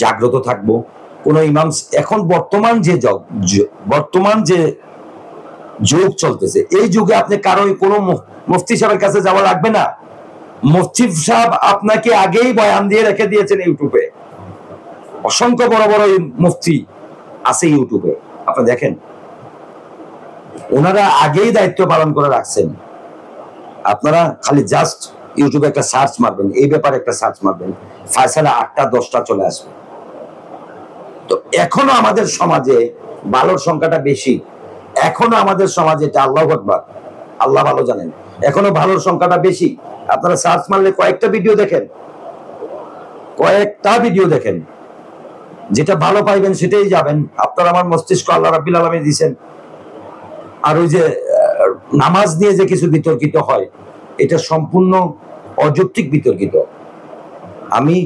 জাগ্রত থাকব। কোন ইমাম, এখন বর্তমান যে যুগ চলতেছে, এই যুগে আপনি কারো কোনো মুফতি সাহেবের কাছে যাওয়া লাগবে না। মুফতি সাহেব আপনাকে আগেই বয়ান দিয়ে রেখে দিয়েছেন ইউটিউবে, অসংখ্য বড় বড় মুফতি আছে ইউটিউবে, আপনি দেখেন ওনারা আগেই দায়িত্ব পালন করে রাখছেন। আপনারা খালি জাস্ট ইউটিউবে একটা সার্চ মারবেন, এই ব্যাপারে একটা সার্চ মারবেন, ফায়সালা 8টা-10টা চলে আসবে। তো এখনো আমাদের সমাজে ভালোর সংখ্যাটা বেশি, এখনো আমাদের সমাজে, এটা আল্লাহু আকবার, আল্লাহ ভালো জানেন, এখনো ভালোর সংখ্যাটা বেশি। আপনারা সার্চ মারলে কয়েকটা ভিডিও দেখেন, যেটা ভালো পাইবেন সেটাই যাবেন। আপনারা আমার মস্তিষ্ক আল্লাহ রাব্বুল আলামিন দিয়েছেন। আর ওই যে নামাজ নিয়ে যে কিছু বিতর্কিত হয়, এটা সম্পূর্ণ অযৌক্তিক বিতর্কিত। আমি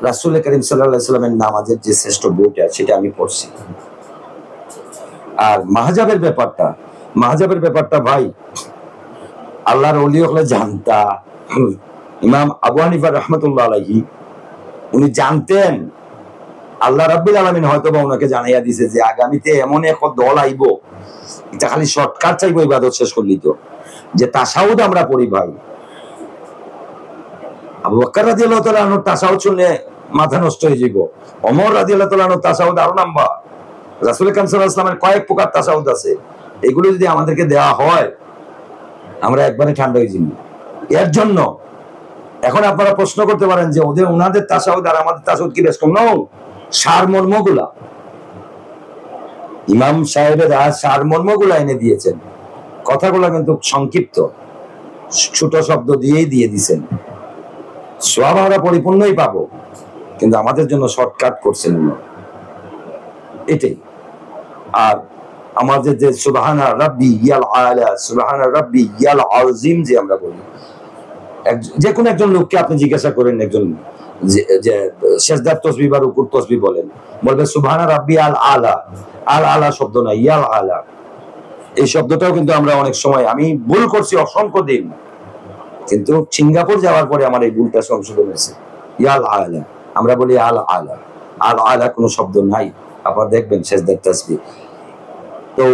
রাসূল করিম সাল্লাল্লাহু আলাইহি ওয়াসাল্লামের নামাজের যে শ্রেষ্ঠ বইটা সেটা আমি পড়ছি। আর মাহজাবের ব্যাপারটা ভাই আল্লাহর ওলি হলে জানতা। ইমাম আবু হানিফা রাহমাতুল্লাহ আলাইহি উনি জানতেন, আল্লাহ রাব্বুল আলামিন হয়তো বা ওনাকে জানাইয়া দিয়েছে যে আগামীতে এমন এক দল আইব, এটা খালি শর্টকাট চাইবো ইবাদত শেষ করলি তো, যে তাশাহুদ আমরা পড়ি ভাই। আবু বকর রাদিয়াল্লাহু তাআলা আনহু তাশাহুদ শুনলে মাথা নষ্ট হয়ে যাইব, ওমর রাদিয়াল্লাহু তাআলা আনহু তাশাহুদ আরো লম্বা, রাসূল আকরাম সাল্লাল্লাহু আলাইহি ওয়াসাল্লামের কয়েক প্রকার তাশাহুদ আছে, এগুলো যদি আমাদেরকে দেওয়া হয় আমরা একবারে ঠান্ডা হয়ে যাবো। এর জন্য এখন আপনারা প্রশ্ন করতে পারেন যে ওনাদের তাশাহুদ আর আমাদের তাশাহুদ কি বেশ কম? না, সারমর্মগুলা ইমাম সাহেবেরা সারমর্মগুলা এনে দিয়েছেন, কথাগুলো কিন্তু সংক্ষিপ্ত, ছোট শব্দ দিয়েই দিয়ে দিয়েছেন। সওয়াব আমরা পরিপূর্ণই পাবো, কিন্তু আমাদের জন্য শর্টকাট করছেন এটাই। আর আমাদের যে সুবহানা রাব্বি ইয়াল আলা, সুবহানা রাব্বি ইয়াল আযীম যে আমরা বলি, যে কোনো একজন লোককে আপনি জিজ্ঞাসা করেন, একজন যে সেজদার তাসবিহ বা রুকুর তাসবিহ বলেন, বলবে সুবহানা রাব্বি আল আলা। আল আলা শব্দ না, ইয়াল আলা। এই শব্দটাও কিন্তু আমরা অনেক সময়, আমি ভুল করছি অসংখ্য দিন, কিন্তু সিঙ্গাপুর যাওয়ার পরে আমার এই ভুলটা সংশোধন হয়েছে। ইয়াল আলা আমরা বলি আল আলা, আল আলা কোনো শব্দ নাই। আপনারা দেখবেন সেজদার তাসবিহ। তো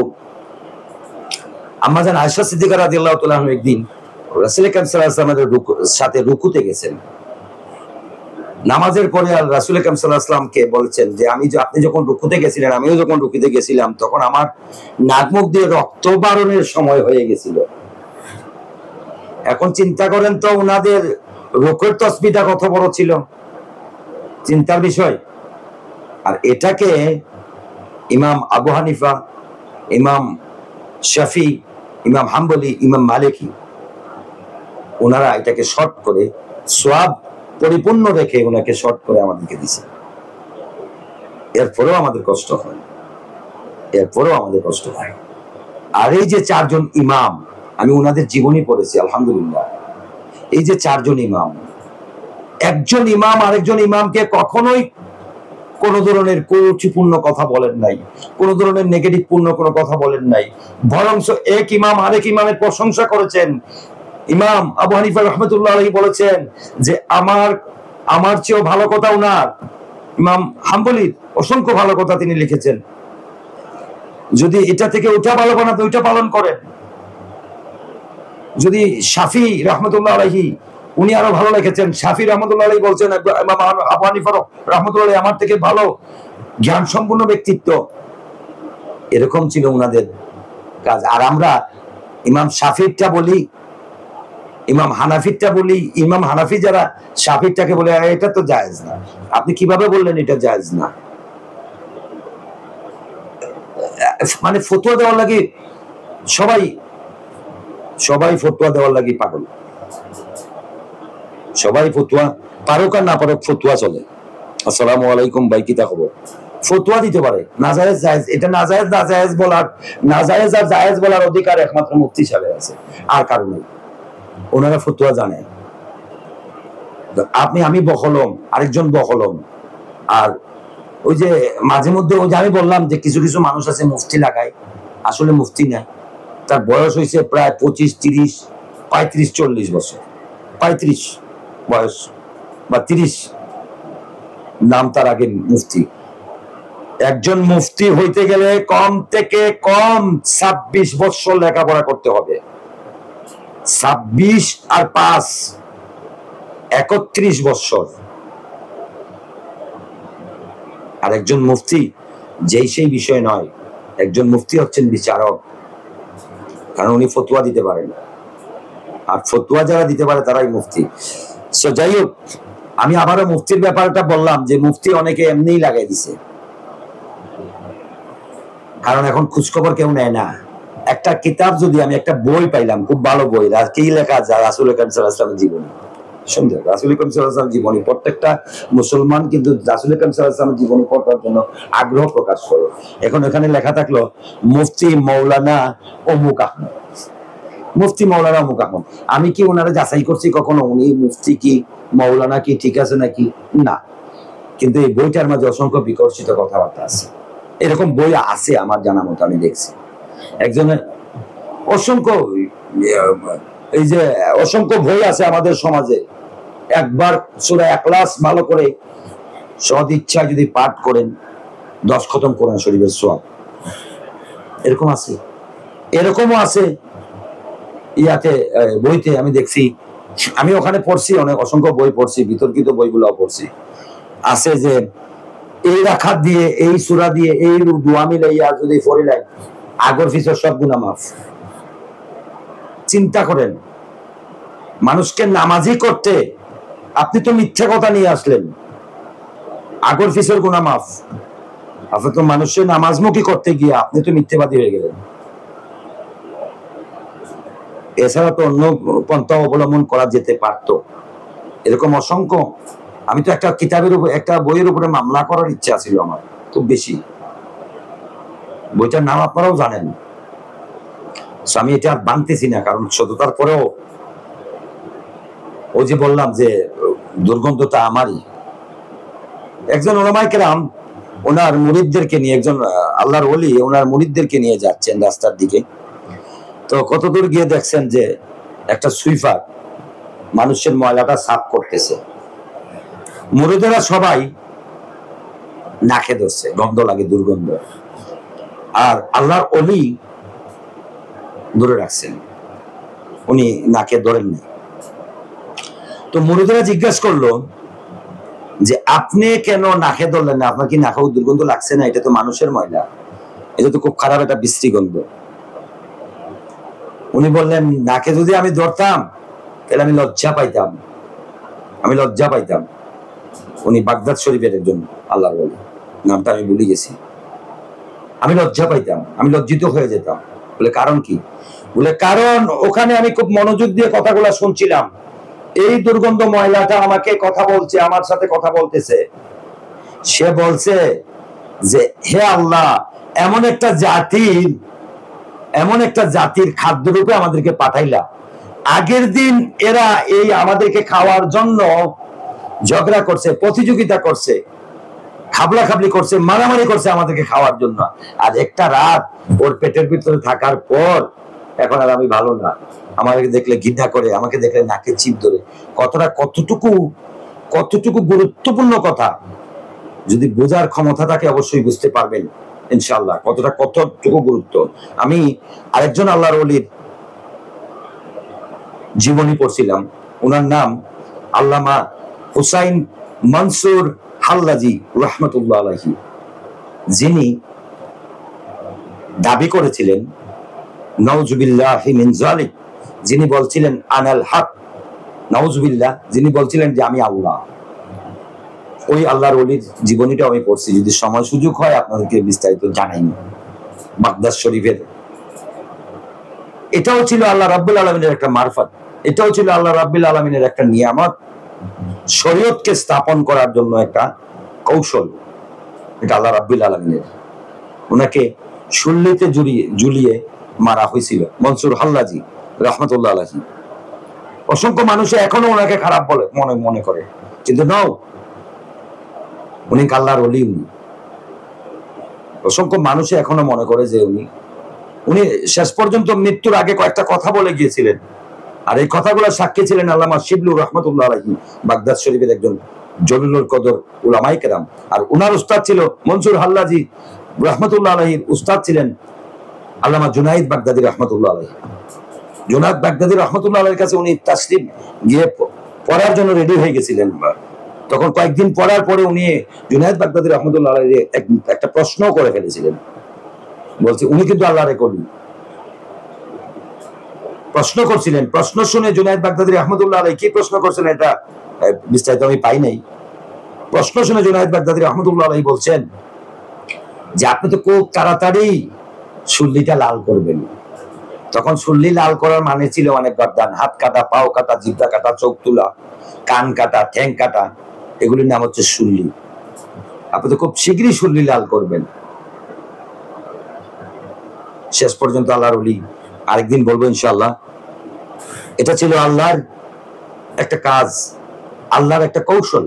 আম্মা জান আয়েশা সিদ্দিকা রাদিয়াল্লাহু তাআলা আনহা একদিন রাসূল আকরাম সাল্লাল্লাহু আলাইহি ওয়াসাল্লামের সাথে রুকুতে গেছেন। নামাজের পরে আর রাসূল আকরাম সাল্লাল্লাহু আলাইহি ওয়াসাল্লামকে বলছেন যে আপনি যখন রুকুতে গেছিলেন, আমিও যখন রুকুতে গেছিলাম, তখন আমার নাক মুখ দিয়ে রক্ত বারণের সময় হয়ে গেছিল। এখন চিন্তা করেন তো ওনাদের রুকুর তাসবিহটা কত বড় ছিল, চিন্তার বিষয়। আর এটাকে ইমাম আবু হানিফা, ইমাম শাফি, ইমাম হাম্বলি, ইমাম মালিকি ওনারা এটাকে শর্ট করে, সওয়াব পরিপূর্ণ রেখে ওনাকে শর্ট করে আমাদেরকে দিছে। এরপরেও আমাদের কষ্ট হয়, এরপরেও আমাদের কষ্ট হয়। আর এই যে চারজন ইমাম, আমি ওনাদের জীবনী পড়েছি আলহামদুলিল্লাহ। এই যে চারজন ইমাম, একজন ইমাম আরেকজন ইমামকে কখনোই কোন ধরনের কুরুচিপূর্ণ কথা বলেন নাই, কোন ধরনের নেগেটিভ পূর্ণ কোনো কথা বলেন নাই, বরঞ্চ এক ইমাম আরেক ইমামের প্রশংসা করেছেন। ইমাম আবু হানিফা রাহমাতুল্লাহ আলাইহি বলেছেন যে আমার চেয়েও ভালো কথা ওনার। ইমাম হাম্বলি অসংখ্য ভালো কথা তিনি লিখেছেন, যদি এটা থেকে ওটা ভালো বানাতে ওইটা পালন করেন। যদি শাফি রাহমাতুল্লাহ আলাইহি উনি আরো ভালো লিখেছেন, শাফি রাহমাতুল্লাহ আলাইহি বলছেন ইমাম আবু হানিফা রাহমাতুল্লাহ আলাইহি আমার থেকে ভালো জ্ঞান সম্পন্ন ব্যক্তিত্ব। এরকম ছিল ওনাদের কাজ। আর আমরা ইমাম শাফিরটা বলি, ইমাম হানাফিরটা বলি, ইমাম হানাফি যারা শাফিরটাকে বলে এটা তো জায়েজ না। আপনি কিভাবে বললেন এটা জায়েজ না? মানে ফতোয়া দেওয়ার লাগি সবাই ফতোয়া দেওয়ার লাগি পাগল, সবাই ফতোয়া, পারুক আর না পারুক ফতোয়া চলে। আসসালামু আলাইকুম ভাই, কি তা খবর? ফতোয়া দিতে পারে, নাজায়েজ জায়েজ, এটা নাজায়েজ নাজায়েজ বলার, নাজায়েজ আর জায়েজ বলার অধিকার একমাত্র মুফতি সাহেবের আছে, আর কারো নেই। ওনারা ফতোয়া জানে। আমি বহলম, আরেকজন বহলম। আর ওই যে মাঝে মধ্যে ওই যে আমি বললাম যে কিছু কিছু মানুষ আছে মুফতি লাগায়, আসলে মুফতি নাই, তার বয়স হয়েছে প্রায় 25, 30, 35, 40 বছর, 35 বয়স বা 30, নাম তার আগে মুফতি। একজন মুফতি হইতে গেলে কম থেকে কম 26 বছর লেখাপড়া করতে হবে। 26 আর 5 31 বছর। আর একজন মুফতি যেই সেই বিষয় নয়, একজন মুফতি হচ্ছেন বিচারক, কারণ উনি ফতোয়া দিতে পারেন, আর ফতোয়া যারা দিতে পারে তারাই মুফতি। সো যাই হোক, আমি আবারও মুফতির ব্যাপারটা বললাম যে মুফতি অনেকে এমনিই লাগাই দিছে, কারণ এখন খোঁজখবর কেউ নেয় না। একটা কিতাব যদি আমি একটা বই পাইলাম, খুব ভালো বই, কি লেখা যায় রাসূল আকরাম সাল্লাল্লাহু আলাইহি ওয়াসাল্লামের জীবনী, সুন্দর রাসূল আকরাম সাল্লাল্লাহু আলাইহি ওয়াসাল্লামের জীবনী। প্রত্যেকটা মুসলমান কিন্তু রাসূল আকরাম সাল্লাল্লাহু আলাইহি ওয়াসাল্লামের জীবনী পড়ার জন্য আগ্রহ প্রকাশ করে। এখন এখানে লেখা থাকলো মুফতি মাওলানা অমুক আহমদ, মুফতি মাওলানা অমুক আহমদ। আমি কি ওনারা যাচাই করছি কখনো উনি মুফতি কি মাওলানা কি ঠিক আছে নাকি? না। কিন্তু এই বইটার মাঝে অসংখ্য বিকর্ষিত কথাবার্তা আছে। এরকম বই আছে আমার জানা মতো, আমি দেখছি। একজনের অসংখ্য, এই যে অসংখ্য বই আছে আমাদের সমাজে, একবার সূরা ইখলাস ভালো করে সদ ইচ্ছায় যদি পাঠ করেন 10 খতম কোরআন শরীফের সওয়াব, এরকম আছে। এরকমও আছে ইয়াতে বইতে আমি দেখছি, আমি ওখানে পড়ছি, অনেক অসংখ্য বই পড়ছি, বিতর্কিত বইগুলো পড়ছি। আছে যে এই রাখাত দিয়ে, এই সূরা দিয়ে, এই দোয়া মিলাইয়া যদি পড়িলাই আগর পিছর সব গুনাহ মাফ। চিন্তা করেন, মানুষকে নামাজি করতে আপনি তো মিথ্যা কথা নিয়ে আসলেন, আগর পিছর গুনাহ মাফ। আপনি তো মানুষের নামাজমুখী করতে গিয়ে আপনি তো মিথ্যেবাদী হয়ে গেলেন। এছাড়া তো অন্য পন্থা অবলম্বন করা যেতে পারত। এরকম অসংখ্য, আমি তো একটা কিতাবের উপর, একটা বইয়ের উপরে মামলা করার ইচ্ছা ছিল আমার খুব বেশি। বইটার নাম আপনারাও জানেন। আমি এটা আর বানতেছি না, কারণ সততার পরেও ওই যে বললাম যে দুর্গন্ধটা আমারই। একজন ওলামায়ে কেরাম ওনার মুরিদদেরকে নিয়ে, একজন আল্লাহর ওলি ওনার মুরিদদেরকে নিয়ে যাচ্ছেন রাস্তার দিকে। তো কতদূর গিয়ে দেখছেন যে একটা সুইপার মানুষের ময়লাটা সাফ করতেছে। মুরিদেরা সবাই নাকে ধরছে, গন্ধ লাগে, দুর্গন্ধ। আর আল্লাহর ওলি ধরে রাখছেন, উনি নাকে ধরেন না। তো মুরিদেরা জিজ্ঞাসা করলো যে আপনি কেন নাকে ধরলেন না? আপনার কি নাকেও দুর্গন্ধ লাগছে না? এটা তো মানুষের ময়লা, এটা তো খুব খারাপ একটা বিশ্রী গন্ধ। উনি বললেন, নাকে যদি আমি ধরতাম তাহলে আমি লজ্জা পাইতাম, আমি লজ্জা পাইতাম। উনি বাগদাদ শরীফের একজন আল্লাহর ওলি, নামটা আমি ভুলে গেছি। আমি লজ্জা পাইতাম, আমি লজ্জিত হয়ে যেতাম। বলে কারণ কি? বলে কারণ ওখানে আমি খুব মনোযোগ দিয়ে কথাগুলো শুনছিলাম, এই দুর্গন্ধ ময়লাটা আমাকে কথা বলছে, আমার সাথে কথা বলতেছে। সে বলছে যে হে আল্লাহ, এমন একটা জাতির খাদ্য রূপে আমাদেরকে পাঠাইলা। আগের দিন এরা এই আমাদেরকে খাওয়ার জন্য ঝগড়া করছে, প্রতিযোগিতা করছে, খাবলা খাবলি করছে, মারামারি করছে আমাদেরকে খাওয়ার জন্য। আর একটা রাত ওর পেটের ভিতরে থাকার পর এখন আর আমি ভালো না, আমাকে দেখলে ঘৃণা করে, আমাকে দেখলে নাকে চিপ ধরে। কতটুকু গুরুত্বপূর্ণ কথা, যদি বোঝার ক্ষমতা থাকে অবশ্যই বুঝতে পারবেন ইনশাআল্লাহ কতটুকু গুরুত্ব। আমি আরেকজন আল্লাহর ওলির জীবনী পড়ছিলাম, ওনার নাম আল্লামা হুসাইন মনসুর হাল্লাজি রাহমাতুল্লাহ আলাইহি, যিনি দাবি করেছিলেন নাউজুবিল্লাহি মিন যালিক, যিনি বলছিলেন আনাল হক, নাউজুবিল্লাহ, যিনি বলছিলেন যে আমি আল্লাহ। ওই আল্লাহর ওলির জীবনীটা আমি পড়ছি, যদি সময় সুযোগ হয় আপনাদেরকে বিস্তারিত জানাইনি। বাগদাদ শরীফের এটাও ছিল আল্লাহ রাব্বুল আলামিনের একটা মারফত, এটাও ছিল আল্লাহ রাব্বুল আলামিনের একটা নিয়ামত, শরীয়তকে স্থাপন করার জন্য একটা কৌশল। এটা আল্লাহ রাব্বুল আলামিনের। ওনাকে শুল্লিতে ঝুলিয়ে মারা হয়েছিল মনসুর হাল্লাজি রাহমাতুল্লাহ আলাইহি। অসংখ্য মানুষ এখনো ওনাকে খারাপ বলে মনে করে, কিন্তু নাও, উনি আল্লাহর ওলি। উনি অসংখ্য মানুষ এখনো মনে করে যে উনি শেষ পর্যন্ত মৃত্যুর আগে কয়েকটা কথা বলে গিয়েছিলেন। আর এই কথাগুলো সাক্ষী ছিলেন আল্লামা শিবলু রাহমাতুল্লাহ আলাইহি, বাগদাদ শরীফের একজন জলিলুল কদর উলামায়ে কেরাম। আর উনার উস্তাদ ছিল মনসুর হাল্লাজি রাহমাতুল্লাহ আলাইহির উস্তাদ ছিলেন আল্লামা জুনাইদ বাগদাদি রাহমাতুল্লাহ আলাইহি। জুনাইদ বাগদাদি রাহমাতুল্লাহ আলাইহির কাছে উনি তাসলিম গিয়ে পড়ার জন্য রেডি হয়ে গেছিলেন। তখন কয়েকদিন পড়ার পরে উনি জুনাইদ বাগদাদি রাহমাতুল্লাহ আলাইহি একটা প্রশ্ন করে ফেলেছিলেন। বলছে উনি কিন্তু আল্লাহর কলি। প্রশ্ন করছিলেন, প্রশ্ন শুনে জুনাইদ বাগদাদি রাহমাতুল্লাহ আলাইহি কি প্রশ্ন করছেন এটা বিস্তারিত আমি পাই নাই। প্রশ্ন শুনে জুনাইদ বাগদাদি রাহমাতুল্লাহ আলাইহি বলছেন যে আপনি তো খুব তাড়াতাড়ি শুল্লিটা লাল করবেন। তখন শুল্লি লাল করার মানে ছিল অনেক গর্দান, হাত কাটা, পাও কাটা, জিহ্বা কাটা, চোখ তোলা, কান কাটা, ঠ্যাং কাটা, এগুলির নাম হচ্ছে শুল্লি। আপনি তো খুব শীঘ্রই শুল্লি লাল করবেন। শেষ পর্যন্ত আল্লাহর ওলি, আরেকদিন বলবো ইনশাআল্লাহ, এটা ছিল আল্লাহর একটা কাজ, আল্লাহর একটা কৌশল।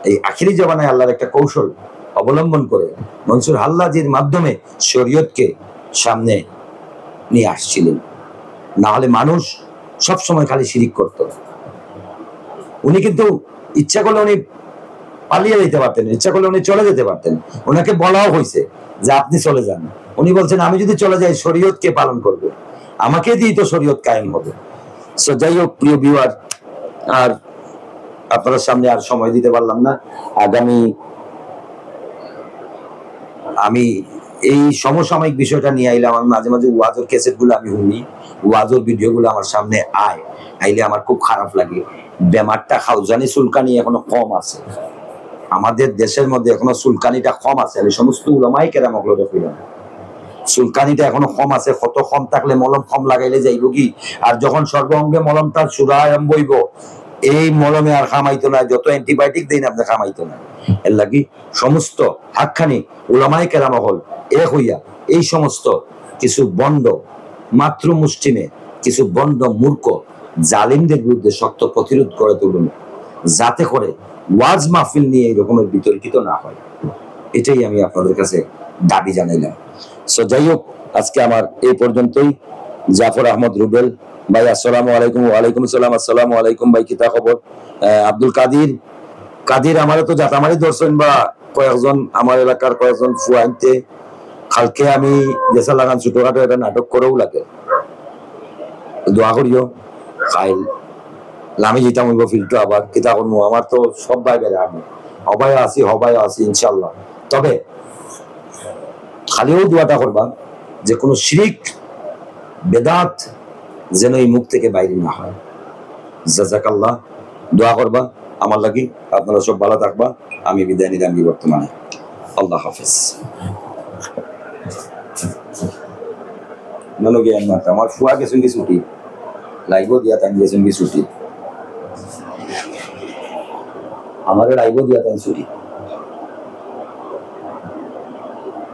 এই আখিরি জামানায় আল্লাহর একটা কৌশল অবলম্বন করে মনসুর হাল্লাজির মাধ্যমে শরীয়তকে সামনে নিয়ে আসছিলেন। না হলে মানুষ সবসময় খালি শিরিক করত। উনি কিন্তু ইচ্ছা করলে উনি পালিয়ে যেতে পারতেন, ইচ্ছা করলে উনি চলে যেতে পারতেন। ওনাকে বলাও হয়েছে যে আপনি চলে যান। উনি বলছেন আমি যদি চলে যাই শরীয়ত কে পালন করবে? আমাকে দিয়ে তো শরীয়ত কায়েম হবে। সো যাই হোক প্রিয় ভিউয়ার, আর আপনার সামনে আর সময় দিতে পারলাম না। আগামী আমি এই সমসাময়িক বিষয়টা নিয়ে আইলাম। আমি মাঝে মাঝে ওয়াজের ক্যাসেট গুলো আমি শুনি, ওয়াজের ভিডিও গুলো আমার সামনে আইলে আমার খুব খারাপ লাগে। বেমারটা খাউজানি চুলকানি এখনো কম আছে আমাদের দেশের মধ্যে, এখনো চুলকানিটা কম আছে। আমি সমস্ত উলামায়ে কেরামক লগে কইলাম চুলকানিটা এখনো কম আছে। কত কম থাকলে মলম কম লাগাইলে যাইব কি, আর যখন সর্বঙ্গে মলমটা সুরা আরম্ভ হইব, এই মলমে আর খামাইতো না, যত অ্যান্টিবায়োটিক দেন আপনি খামাইতো না। এর লাগি সমস্ত হাক্কানি উলামায়ে কেরাম হল এক হইয়া এই সমস্ত কিছু বন্ড মাতৃ মুষ্টিমে কিছু বন্ড মূর্খ জালিমদের বিরুদ্ধে শক্ত প্রতিরোধ করে তুলুন, যাতে করে ওয়াজ মাহফিল নিয়ে এই রকমের বিতর্কিত না হয়। এটাই আমি আপনাদের কাছে দাবি জানাইলাম। সো যাই হোক, আজকে আমার এই পর্যন্তই। জাফর আহমদ রুবেল ভাই, আসসালামু আলাইকুম। ওয়ালাইকুম আসসালাম। আসসালামু আলাইকুম ভাই, কিতা খবর? আব্দুল কাদির আমারও তো জাতামারি দর্শন বা কয়েকজন আমার এলাকার কয়েকজন ফুয়াইতে কালকে আমি দেশা লাগান ছোটখাটো একটা নাটক করেও লাগে, দোয়া করিও। খাইল আমি যেতাম হইব ফিল্টো আবার কিতা করবো, আমার তো সব ভাই বেড়ে আমি হবাই আছি ইনশাল্লাহ। তবে খালিও দোয়াটা করবা যে কোনো শিরিক বেদাত যেন এই মুখ থেকে বাইরে না হয়। জাযাকাল্লাহ, দোয়া করবা আমার লাগি। আপনারা সব ভালো থাকবা। আমি বিদায় নিলাম বর্তমানে। আল্লাহ হাফেজ। আমার ফুয়া গেছেন কি ছুটি লাইবো দিয়া তাই গেছেন কি ছুটি, আমার লাইবো দিয়া তাই ছুটি।